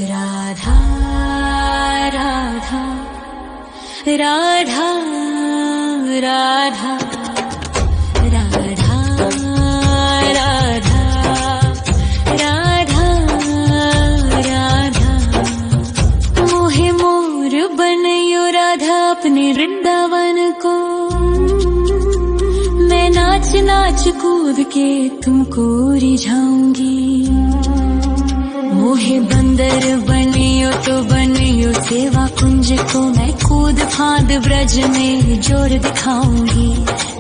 राधा राधा राधा राधा राधा राधा राधा राधा मोहे मोर बनयो राधा अपने वृंदावन को। मैं नाच नाच कूद के तुमको रिझाऊंगी। मोहे बंदर बनियो तो बनियो सेवा कुंज को। मैं कूद फांद ब्रज में जोर दिखाऊंगी।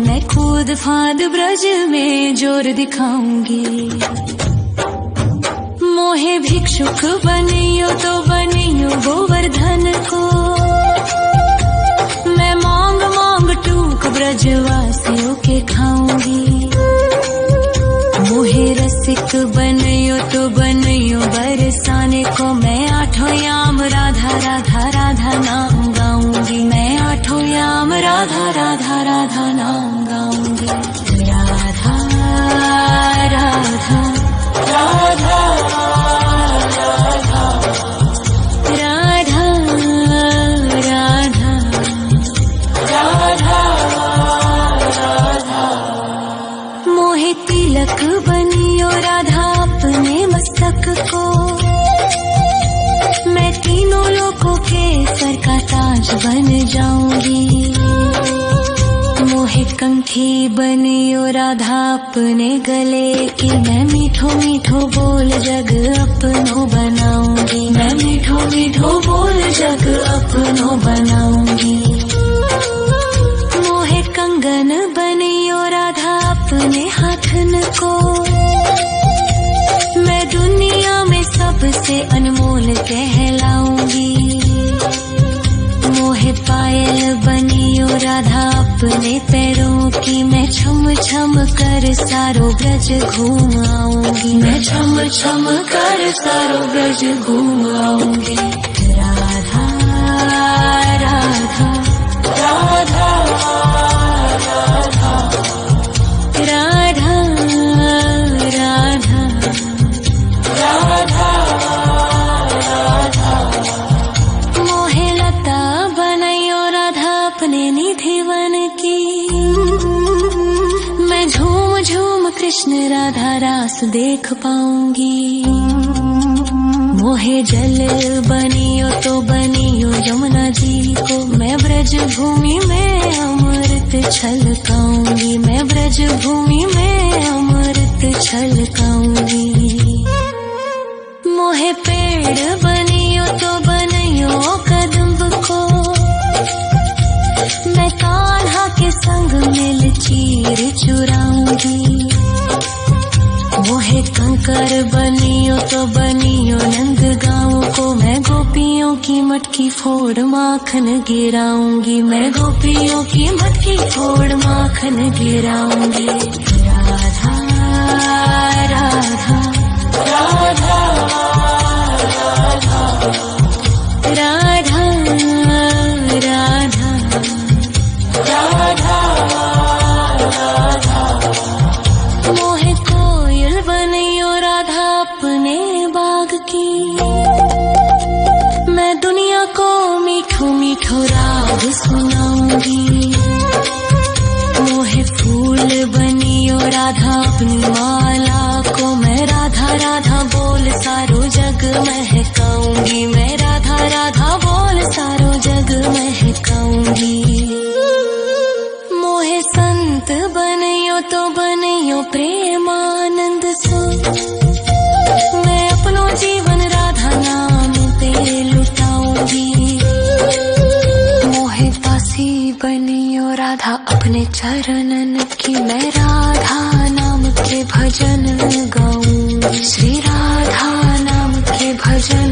मैं कूद फांद ब्रज में जोर दिखाऊंगी। मोहे भिक्षुक बनियो तो बनियो गोवर्धन को। मैं मांग मांग टूक ब्रजवासियों के खाऊंगी। मोहे रसिक बनियो तो बनियो बरसाने को। मैं आठों याम राधा राधा राधा नाम गाऊंगी। मैं आठों याम राधा राधा राधा नाम गाऊंगी। राधा राधा राधा राधा राधा राधा राधा मोहे तिलक बनियो राधा अपने मस्तक को। मैं तीनों लोगों के सर का ताज बन जाऊंगी। मोहे कंठी बनियो राधा अपने गले की। मैं मीठो मीठो बोल जग अपनो बनाऊंगी। मैं मीठो मीठो बोल जग अपनो बनाऊंगी। मोहे कंगन बनियो राधा अपने हाथन को। मैं दुनिया में सबसे अनमोल कहलाऊंगी। मोहे पायल बनियो राधा अपने पैरों की। मैं छम छम कर सारो ब्रज घूम आऊंगी। मैं छम छम कर सारो ब्रज घूम आऊंगी। राधा राधा राधा राधा राधा राधा राधा राधा मोहे लता बनयो राधा अपने निधिवन की। मैं झूम झूम कृष्ण राधा रास देख पाऊंगी। मोहे जल बनियो तो बनियो यमुना जी को। मैं ब्रज भूमि में अमृत छलकाऊंगी। मैं ब्रज भूमि में अमृत छलकाऊंगी। मोहे पेड़ बनियो तो बनियो कदम्ब को। मैं कान्हा के संग मिल चीर चुराऊंगी। मोहे कंकर बनियो तो बनियो नंद गाँव को। मैं गोपियों की मटकी फोड़ माखन गिराऊंगी। मैं गोपियों की मटकी फोड़ माखन गिराऊंगी। राधा राधा राधा राधा राधा राधा राधा मोहे कोयल बनियो राधा अपने बाग की। मैं दुनिया को मीठो मीठो राग सुनाऊंगी। मोहे फूल बनियो राधा अपनी माला को। मैं राधा राधा बोल सारो जग महकाऊंगी। मैं राधा राधा बोल सारो जग महकाऊंगी। मोहे संत बनियो तो बनियो प्रेमानंद सो। मैं अपनो जीवन राधा नाम पे लुटाऊंगी। मोहे दासी बनियो राधा अपने चरणन की। मैं राधा नाम के भजन गाऊंगी। श्री राधा नाम के भजन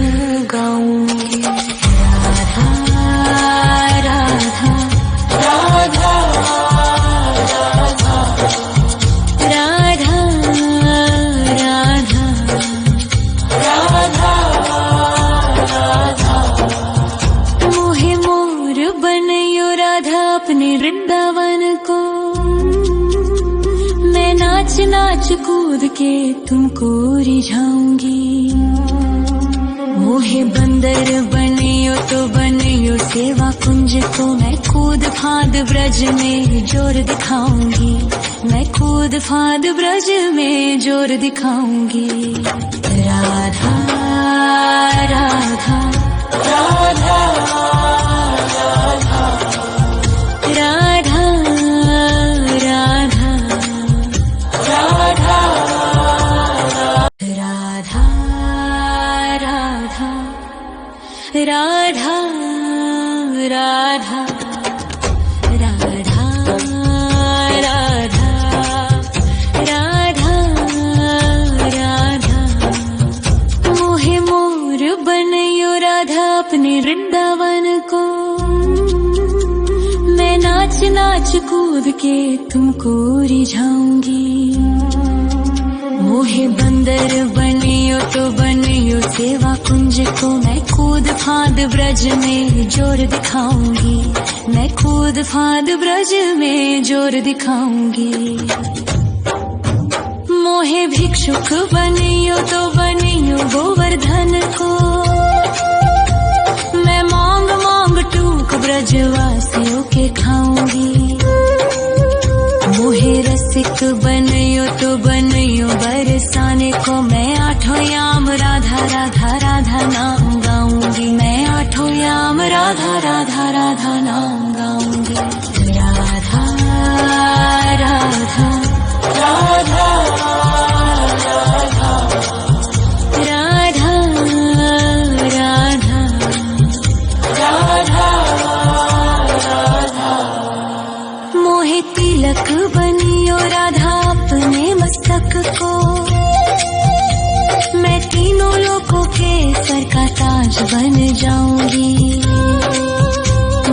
गाऊंगी। राधा राधा राधा राधा राधा राधा राधा मोहे मोर बनयो राधा अपने वृंदावन को। मैं नाच नाच कूद के तुमको रिझाऊंगी। मोहे मोहे बंदर बनियो तो बनियो सेवा कुंज को मैं कूद फांद ब्रज में जोर दिखाऊंगी, मैं कूद फांद ब्रज में जोर दिखाऊंगी। राधा राधा राधा राधा राधा राधा राधा राधा राधा राधा राधा राधा राधा राधा मोहे मोर बनयो राधा अपने वृंदावन को, मैं नाच नाच कूद के तुमको रिझाऊंगी। मोहे बंदर बनियो तो बनियो सेवा कुंज को मैं कूद फांद ब्रज में जोर दिखाऊंगी, मैं कूद फांद ब्रज में जोर दिखाऊंगी। मोहे भिक्षुक बनियो तो बनियो गोवर्धन को, मैं मांग मांग टूक ब्रजवासियों के खाऊंगी। मोहे रसिक बनयो तो बनयो बरसाने को, मैं आठों याम राधा राधा राधा नाम गाऊंगी, मैं आठों याम राधा राधा राधा नाम गाऊंगी। राधा राधा राधा राधा राधा राधा राधा मोहे तिलक बनियो राधा अपने मस्तक को, मैं तीनों लोगों के सर का ताज बन जाऊंगी।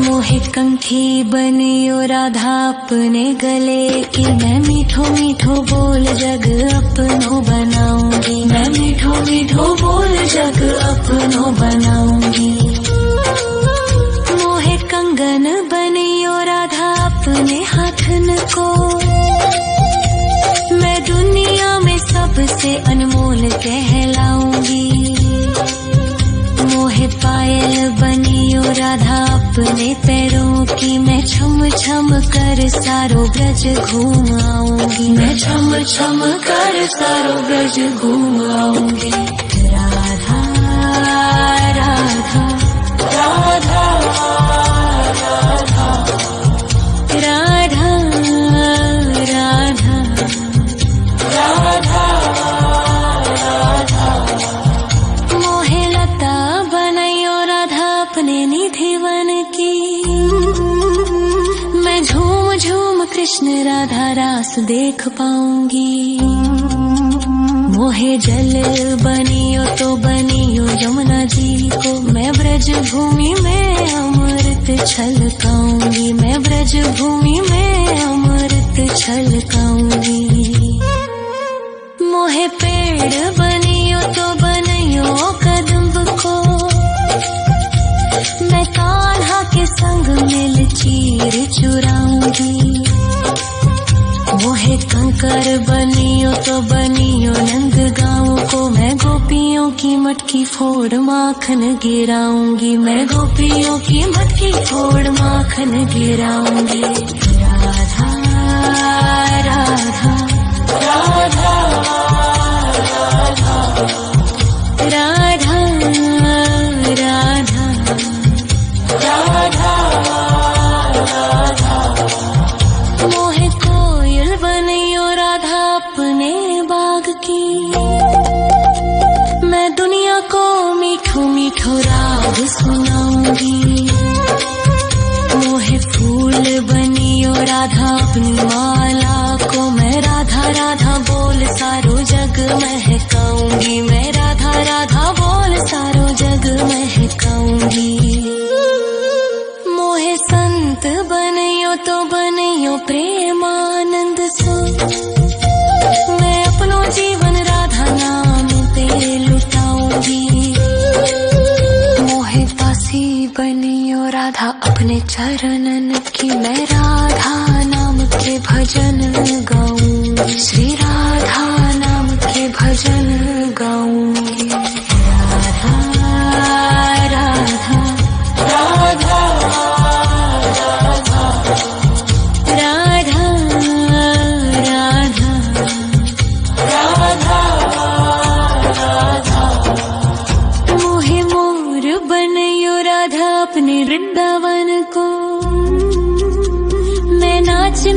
मोहे कंठी बनियो राधा अपने गले की, मैं मीठो मीठो बोल जग अपनो बनाऊंगी, मैं मीठो मीठो बोल जग अपनो बनाऊंगी। मोहे कंगन बनियो राधा अपने हाथन को, मैं दुनिया में सबसे अनमोल कहलाऊंगी। मोहे पायल बनियो राधा अपने पैरों की, मैं छम छम कर सारो ब्रज घूम आऊंगी, मैं छम छम कर सारो ब्रज घूम आऊंगी। राधा राधा राधा राधा राधा राधा राधा मोहे लता बनयो राधा अपने निधि वन की, मैं झूम झूम कृष्ण राधा रास देख पाऊंगी। मोहे जल बनियो तो बनियो यमुना जी को, मैं ब्रज भूमि में अमृत छलकाऊंगी, मैं ब्रज भूमि में अमृत छलकाऊंगी। मोहे पेड़ बनियो तो बनियो कदम्ब को, मैं कान्हा के संग मिल चीर चुराऊंगी। मोहे कंकर बनियो तो बनियो नंद गाँव को, मैं गोपियों की मटकी फोड़ माखन गिराऊंगी, मैं गोपियों की मटकी फोड़ माखन गिराऊंगी। राधा राधा राधा राधा राधा राधा राधा मोहे कोयल बनियो राधा अपने बाग की, मैं दुनिया को मीठो मीठो राग सुनाऊंगी। मोहे फूल बनियो राधा अपनी माला को, मैं राधा राधा बोल सारो जग महकाऊंगी, मैं राधा राधा बोल सारो जग महकाऊंगी। मोहे संत बनियो तो बनियो प्रेमानंद सो, मैं अपनो जीवन राधा नाम पे लुटाऊंगी। मोहे दासी बनियो राधा अपने चरणन की, मैं राधा नाम के भजन गाऊंगी, श्री राधा नाम के भजन गाऊंगी। राधा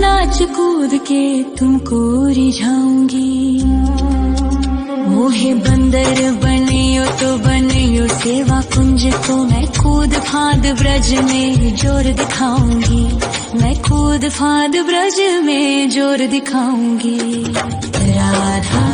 नाच कूद के तुमको रिझाऊंगी। मोहे बंदर बनियो तो बनियो सेवा कुंज को, मैं कूद फांद ब्रज में जोर दिखाऊंगी, मैं कूद फांद ब्रज में जोर दिखाऊंगी। राधा